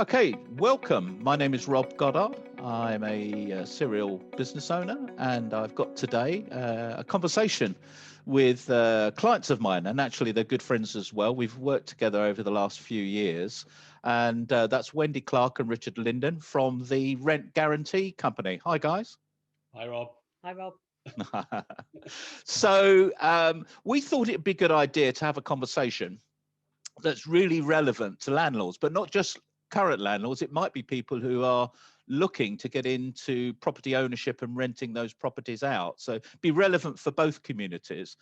Okay, welcome. My name is Rob Goddard. I'm a serial business owner, and I've got today a conversation with clients of mine, and actually they're good friends as well. We've worked together over the last few years, and that's Wendy, Clarke, and Richard Linden from the Rent Guarantee Company. Hi, guys. Hi, Rob. Hi, Rob. So we thought it'd be a good idea to have a conversation that's really relevant to landlords, but not just current landlords. It might be people who are looking to get into property ownership and renting those properties out. So be relevant for both communities.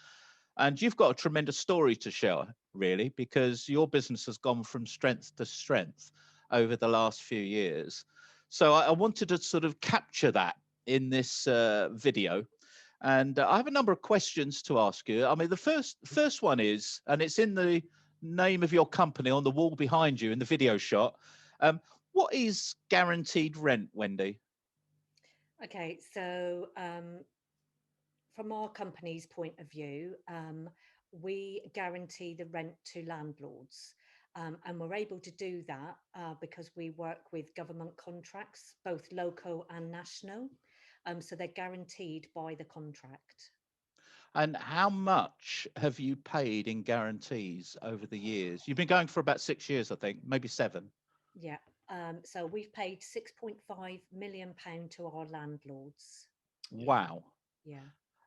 And you've got a tremendous story to share, really, because your business has gone from strength to strength over the last few years. So I wanted to sort of capture that in this video. And I have a number of questions to ask you. I mean, the first one is, and it's in the name of your company on the wall behind you in the video shot. What is guaranteed rent, Wendy? Okay, so from our company's point of view, we guarantee the rent to landlords. And we're able to do that because we work with government contracts, both local and national. So they're guaranteed by the contract. And how much have you paid in guarantees over the years? You've been going for about 6 years, I think, maybe 7. Yeah. So we've paid £6.5 million to our landlords. Wow. Yeah.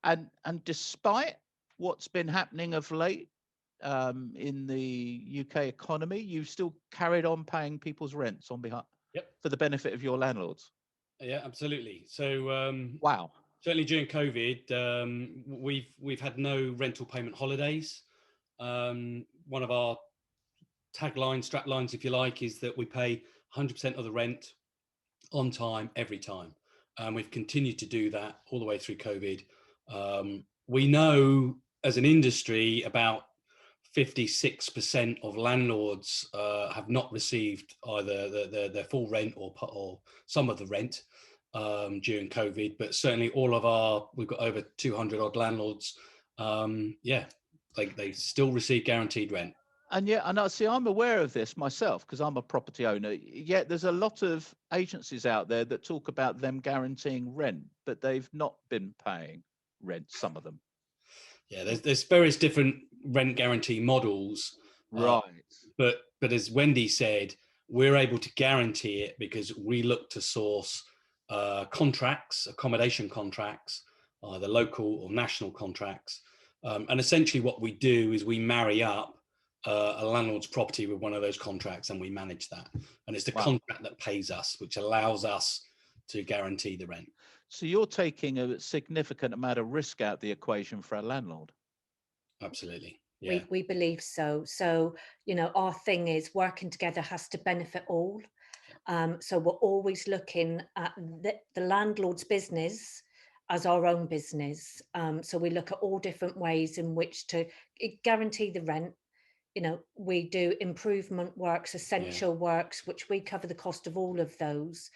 And despite what's been happening of late in the UK economy, you've still carried on paying people's rents on behalf for the benefit of your landlords. Yeah, absolutely. So Wow. certainly during COVID, we've had no rental payment holidays. One of our strap lines, if you like, is that we pay 100% of the rent on time, every time. And we've continued to do that all the way through COVID. We know as an industry about 56% of landlords have not received either their full rent or some of the rent during COVID, but certainly we've got over 200 odd landlords. They still receive guaranteed rent. And yeah, and I see, I'm aware of this myself because I'm a property owner. Yet there's a lot of agencies out there that talk about them guaranteeing rent, but they've not been paying rent, some of them. Yeah, there's various different rent guarantee models. Right. But as Wendy said, we're able to guarantee it because we look to source contracts, accommodation contracts, either local or national contracts. And essentially what we do is we marry up a landlord's property with one of those contracts and we manage that. And it's the contract that pays us, which allows us to guarantee the rent. So you're taking a significant amount of risk out the equation for a landlord. Absolutely. Yeah. We believe so. So, our thing is working together has to benefit all. So we're always looking at the landlord's business as our own business. So we look at all different ways in which to guarantee the rent. We do improvement works, essential works, which we cover the cost of all of those.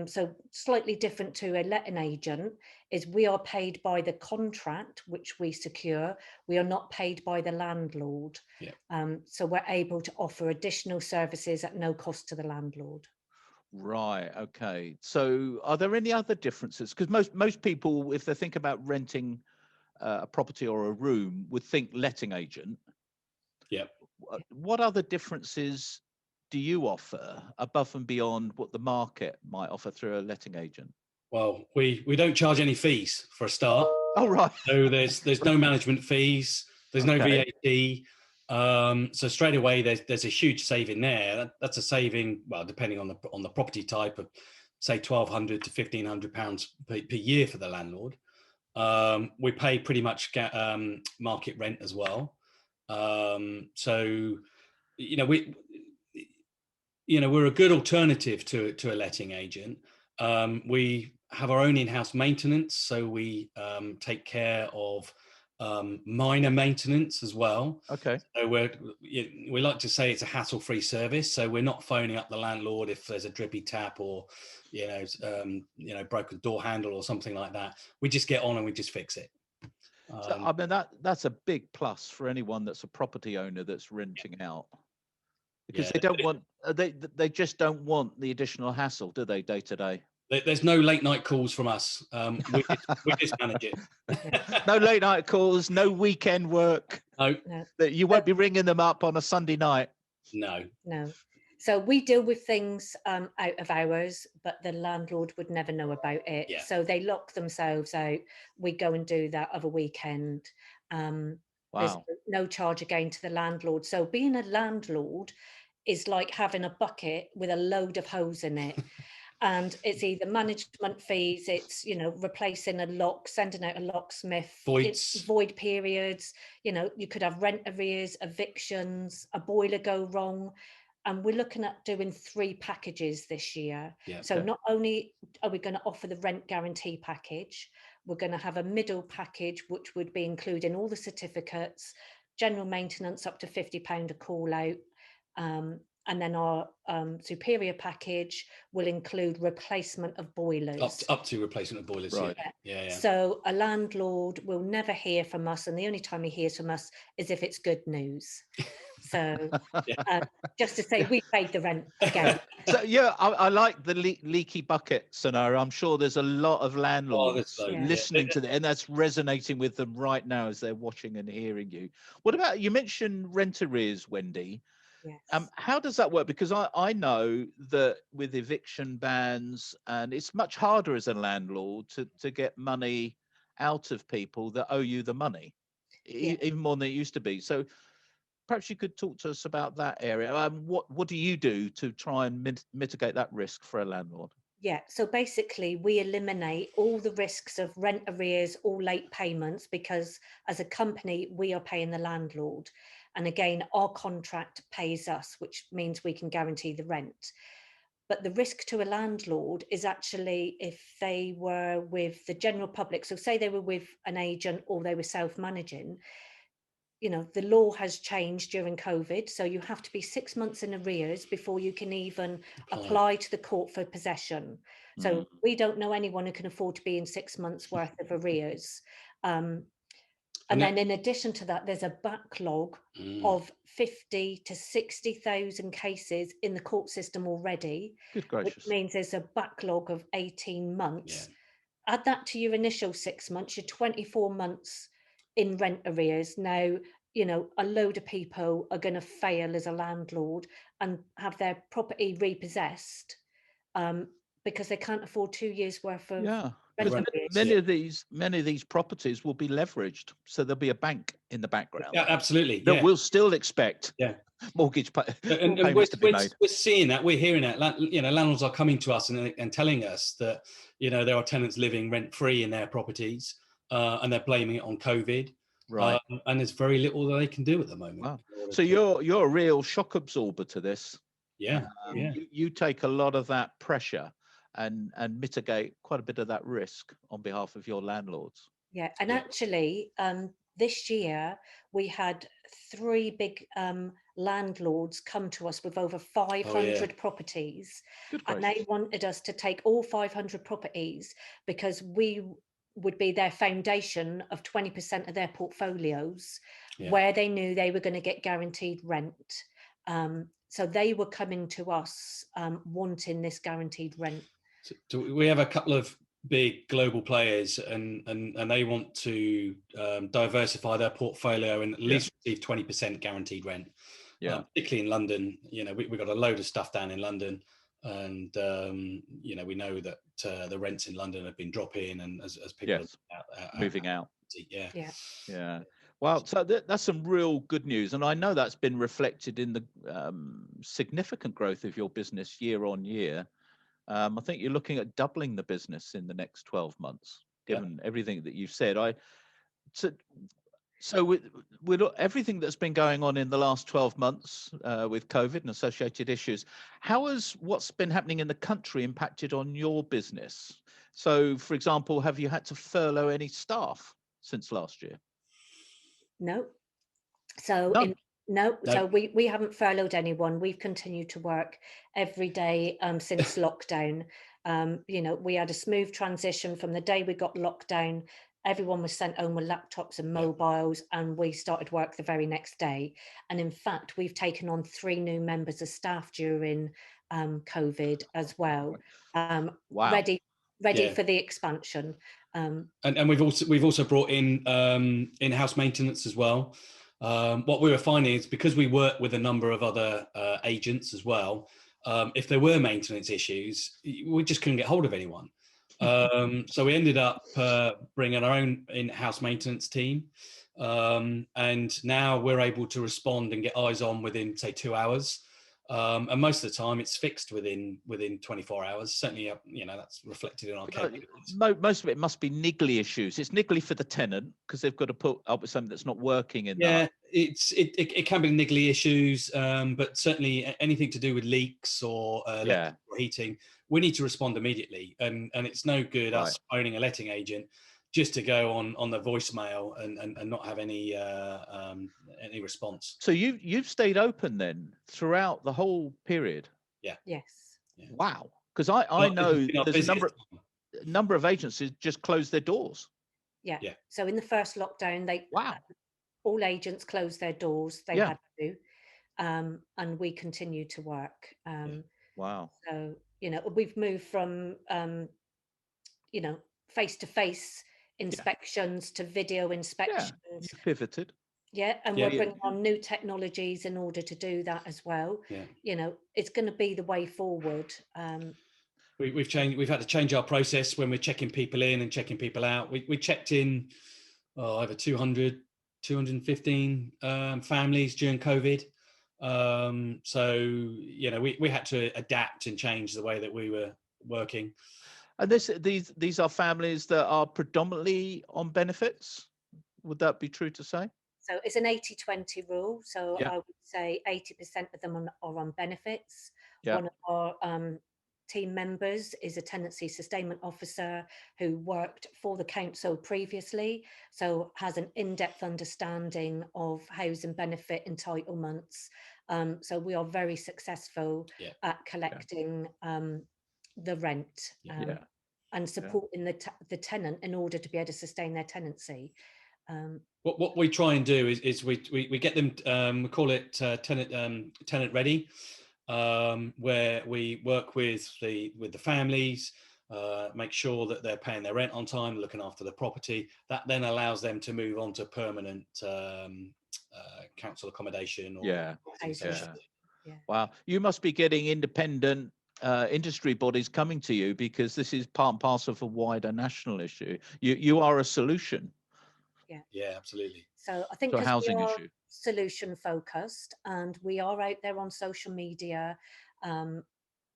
So slightly different to a letting agent is we are paid by the contract which we secure. We are not paid by the landlord. So we're able to offer additional services at no cost to the landlord. Right. Okay. So are there any other differences? Because most people, if they think about renting a property or a room, would think letting agent. Yeah. What other differences do you offer above and beyond what the market might offer through a letting agent? Well, we don't charge any fees for a start. Oh, right. So there's no management fees. There's no VAT. So straight away there's a huge saving there. That's a saving, well, depending on the property type, of say £1,200 to £1,500 per year for the landlord. We pay pretty much market rent as well. So we're a good alternative to a letting agent. We have our own in-house maintenance, so we take care of minor maintenance as well. Okay. So we like to say it's a hassle-free service. So we're not phoning up the landlord if there's a drippy tap or broken door handle or something like that. We just get on and we just fix it. So, I mean, that's a big plus for anyone that's a property owner that's renting out. because they don't want they just don't want the additional hassle, do they, day to day? There's no late night calls from us. We just manage it. No late night calls, no weekend work. No. That you won't be ringing them up on a Sunday night. No. So we deal with things out of hours, but the landlord would never know about it. Yeah. So they lock themselves out. We go and do that of a weekend. There's no charge again to the landlord. So being a landlord is like having a bucket with a load of hose in it. And it's either management fees, it's, replacing a lock, sending out a locksmith, void periods, you could have rent arrears, evictions, a boiler go wrong. And we're looking at doing 3 packages this year. Yeah, so not only are we going to offer the rent guarantee package, we're going to have a middle package, which would be including all the certificates, general maintenance up to £50 a call out. And then our superior package will include replacement of boilers. Up to replacement of boilers, right. Yeah. So a landlord will never hear from us, and the only time he hears from us is if it's good news. So just to say, we paid the rent again. So I like the leaky bucket scenario. I'm sure there's a lot of landlords listening to that, and that's resonating with them right now as they're watching and hearing you. What about, you mentioned rent arrears, Wendy? Yes. How does that work? Because I know that with eviction bans, and it's much harder as a landlord to get money out of people that owe you the money, even more than it used to be. So perhaps you could talk to us about that area. What do you do to try and mitigate that risk for a landlord? Yeah, so basically we eliminate all the risks of rent arrears or late payments, because as a company, we are paying the landlord. And again, our contract pays us, which means we can guarantee the rent. But the risk to a landlord is actually if they were with the general public. So say they were with an agent or they were self-managing, the law has changed during COVID. So you have to be 6 months in arrears before you can even apply to the court for possession. So we don't know anyone who can afford to be in 6 months worth of arrears. And then in addition to that, there's a backlog of 50 to 60,000 cases in the court system already. Good gracious. Which means there's a backlog of 18 months. Yeah. Add that to your initial 6 months, you're 24 months in rent arrears. Now, a load of people are going to fail as a landlord and have their property repossessed because they can't afford 2 years worth of rent arrears. Many of these properties will be leveraged, so there'll be a bank in the background. Yeah, absolutely. That will still expect mortgage payments to be made. We're seeing that, we're hearing that. Landlords are coming to us and telling us that there are tenants living rent free in their properties, and they're blaming it on COVID. Right. And there's very little that they can do at the moment. Wow. So you're a real shock absorber to this. Yeah. You take a lot of that pressure and mitigate quite a bit of that risk on behalf of your landlords. Yeah, and actually, this year we had 3 big landlords come to us with over 500 properties, and they wanted us to take all 500 properties because we would be their foundation of 20% of their portfolios, where they knew they were going to get guaranteed rent. So they were coming to us wanting this guaranteed rent. So we have a couple of big global players, and they want to diversify their portfolio and at least receive 20% guaranteed rent. Particularly in London, we've got a load of stuff down in London, and we know that the rents in London have been dropping, and as people are moving out. Yeah. Well, so that's some real good news, and I know that's been reflected in the significant growth of your business year on year. I think you're looking at doubling the business in the next 12 months, given everything that you've said. So with everything that's been going on in the last 12 months with COVID and associated issues, how has what's been happening in the country impacted on your business? So, for example, have you had to furlough any staff since last year? No. So So we haven't furloughed anyone. We've continued to work every day since lockdown. We had a smooth transition from the day we got lockdown everyone was sent home with laptops and mobiles, and we started work the very next day. And in fact, we've taken on 3 new members of staff during COVID as well, Wow. ready for the expansion. And we've also brought in in-house maintenance as well. What we were finding is, because we work with a number of other agents as well, if there were maintenance issues, we just couldn't get hold of anyone. So we ended up bringing our own in-house maintenance team, and now we're able to respond and get eyes on within, say, 2 hours. And most of the time it's fixed within 24 hours. Certainly, that's reflected in our KPIs. Most of it must be niggly issues. It's niggly for the tenant because they've got to put up with something that's not working in yeah that. It can be niggly issues, but certainly anything to do with leaks or heating, we need to respond immediately. And it's no good us owning a letting agent just to go on the voicemail and not have any response. So you've stayed open then throughout the whole period? Yeah. Yes. Yeah. Wow. Because I know there's a number of agencies just closed their doors. Yeah. So in the first lockdown, all agents closed their doors. They had to, and we continued to work. Wow. So we've moved from face-to-face inspections to video inspections. You pivoted. Yeah, and we're bringing on new technologies in order to do that as well. Yeah. It's going to be the way forward. We've had to change our process when we're checking people in and checking people out. We checked in over 215 families during COVID. So we had to adapt and change the way that we were working. And these are families that are predominantly on benefits. Would that be true to say? So it's an 80-20 rule. So I would say 80% of them are on benefits. One of our team members is a tenancy sustainment officer who worked for the council previously, so has an in-depth understanding of housing benefit entitlements. So we are very successful at collecting the rent and supporting the tenant in order to be able to sustain their tenancy. What we try and do is we get them, we call it tenant ready, where we work with the families, make sure that they're paying their rent on time, looking after the property. That then allows them to move on to permanent council accommodation. Wow, you must be getting independent industry bodies coming to you, because this is part and parcel of a wider national issue. You are a solution. Yeah, absolutely. So I think because we are solution focused, and we are out there on social media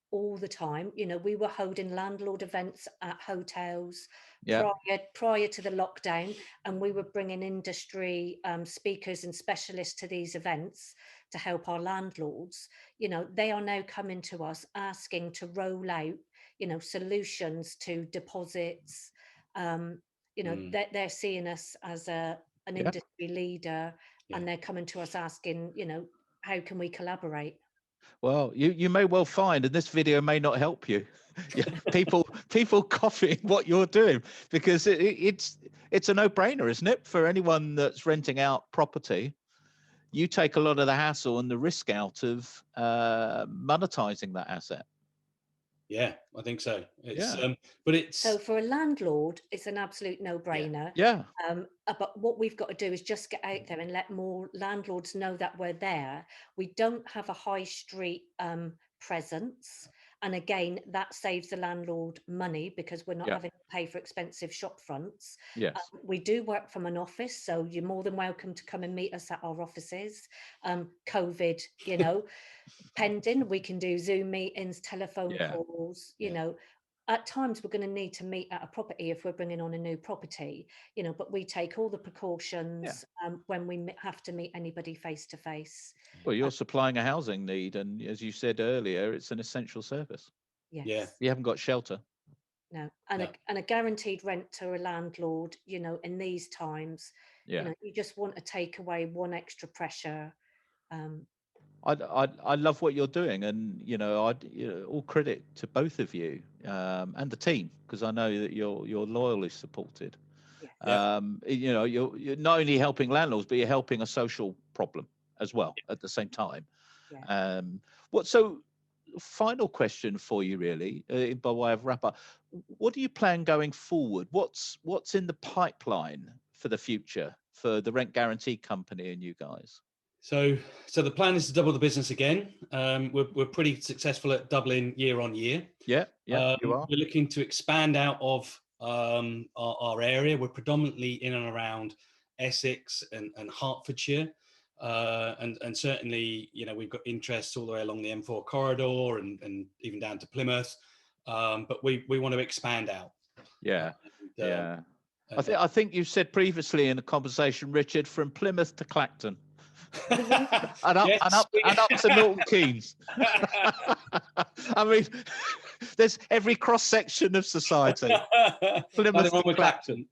all the time. We were holding landlord events at hotels prior to the lockdown, and we were bringing industry speakers and specialists to these events to help our landlords. They are now coming to us asking to roll out solutions to deposits. They're seeing us as an industry leader, and they're coming to us asking, how can we collaborate? Well, you may well find, and this video may not help you, people copying what you're doing, because it's a no-brainer, isn't it, for anyone that's renting out property? You take a lot of the hassle and the risk out of monetizing that asset. Yeah, I think so. So for a landlord, it's an absolute no-brainer. But what we've got to do is just get out there and let more landlords know that we're there. We don't have a high street presence, and again, that saves the landlord money because we're not having to pay for expensive shop fronts. We do work from an office, so you're more than welcome to come and meet us at our offices. COVID, pending, we can do Zoom meetings, telephone calls. At times we're going to need to meet at a property if we're bringing on a new property, but we take all the precautions when we have to meet anybody face to face. Well, you're supplying a housing need, and as you said earlier, it's an essential service. Yes. You haven't got shelter. No, and a guaranteed rent to a landlord, in these times, you just want to take away one extra pressure. I love what you're doing, and all credit to both of you and the team, because I know that you're loyally supported. Yeah. You know, you're not only helping landlords, but you're helping a social problem as well at the same time. Yeah. So final question for you, really, by way of wrap up. What do you plan going forward? What's in the pipeline for the future for the Rent Guarantee Company and you guys? So the plan is to double the business again. We're pretty successful at doubling year on year. Yeah, you are. We're looking to expand out of our area. We're predominantly in and around Essex and Hertfordshire. And certainly, you know, we've got interests all the way along the M4 corridor and even down to Plymouth. But we want to expand out. Yeah, yeah. I think you said previously in a conversation, Richard, from Plymouth to Clacton. and up to Milton Keynes. I mean, there's every cross section of society. Plymouth to Clacton.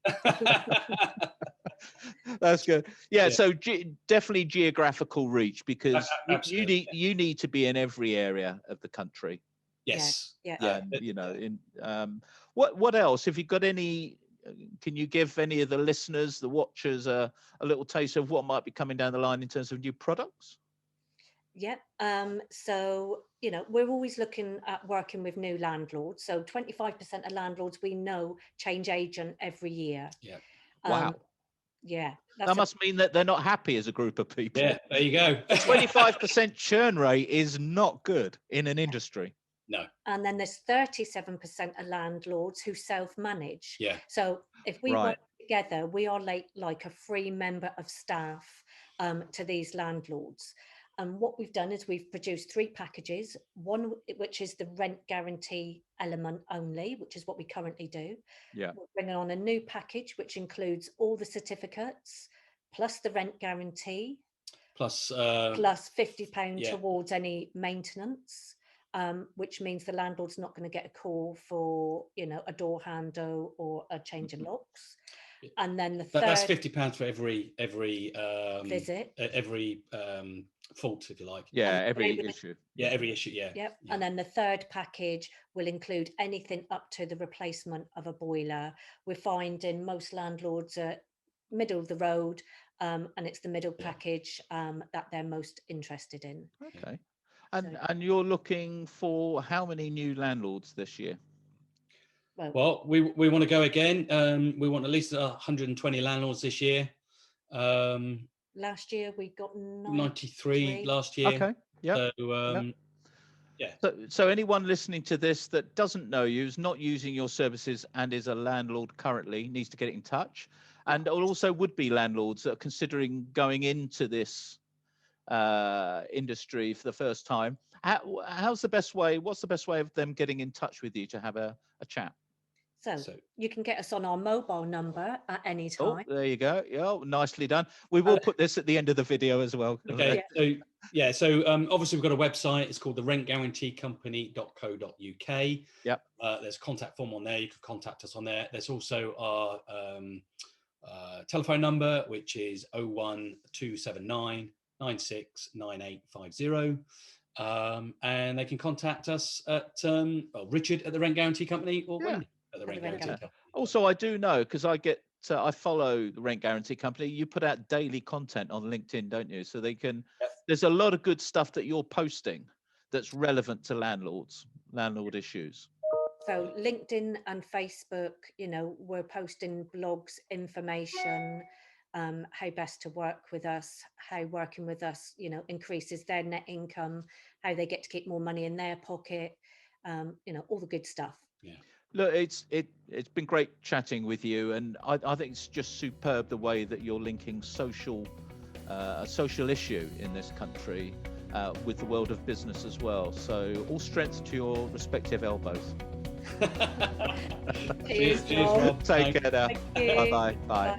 That's good. Yeah. So definitely geographical reach, because you need to be in every area of the country. Yes. Yeah. And you know, what else? Have you got any? Can you give any of the listeners, the watchers, a little taste of what might be coming down the line in terms of new products? Yep. So, you know, we're always looking at working with new landlords. So 25% of landlords we know change agent every year. Yeah. Wow. Yeah. That must mean that they're not happy as a group of people. Yeah, there you go. 25% churn rate is not good in an industry. No. And then there's 37% of landlords who self-manage. Yeah. So if we work together, we are like a free member of staff to these landlords. And what we've done is we've produced 3 packages, one which is the rent guarantee element only, which is what we currently do. Yeah. We're bringing on a new package, which includes all the certificates, plus the rent guarantee, plus £50 towards any maintenance. Which means the landlord's not going to get a call for, you know, a door handle or a change in locks. And then that's £50 for every visit, every fault, if you like. Yeah, every issue. Yeah, every issue. Yeah. Yep. Yeah. And then the third package will include anything up to the replacement of a boiler. We're finding most landlords are middle of the road, and it's the middle package that they're most interested in. Okay. And you're looking for how many new landlords this year? Well, we want to go again. We want at least 120 landlords this year. Last year we got 93 last year. Okay. Yeah. So, yeah. So anyone listening to this that doesn't know you, is not using your services and is a landlord currently, needs to get in touch. And also would-be landlords that are considering going into this industry for the first time. What's the best way of them getting in touch with you to have a chat? So you can get us on our mobile number at any time. Oh, there you go. Yeah, nicely done. We will put this at the end of the video as well. Okay. So obviously we've got a website. It's called the rentguaranteecompany.co.uk. Yep. There's a contact form on there. You can contact us on there. There's also our telephone number, which is 01279 969850. And they can contact us at Richard at the Rent Guarantee Company or Wendy at the Rent Guarantee Company. Also, I do know, because I follow the Rent Guarantee Company. You put out daily content on LinkedIn, don't you? So they can. Yep. There's a lot of good stuff that you're posting that's relevant to landlord issues. So LinkedIn and Facebook, you know, we're posting blogs, information, how best to work with us, how working with us, you know, increases their net income, how they get to keep more money in their pocket, you know, all the good stuff. Yeah. Look, it's been great chatting with you, and I think it's just superb the way that you're linking a social issue in this country with the world of business as well. So all strengths to your respective elbows. Cheers, Rob. Take care now. Bye-bye. Bye.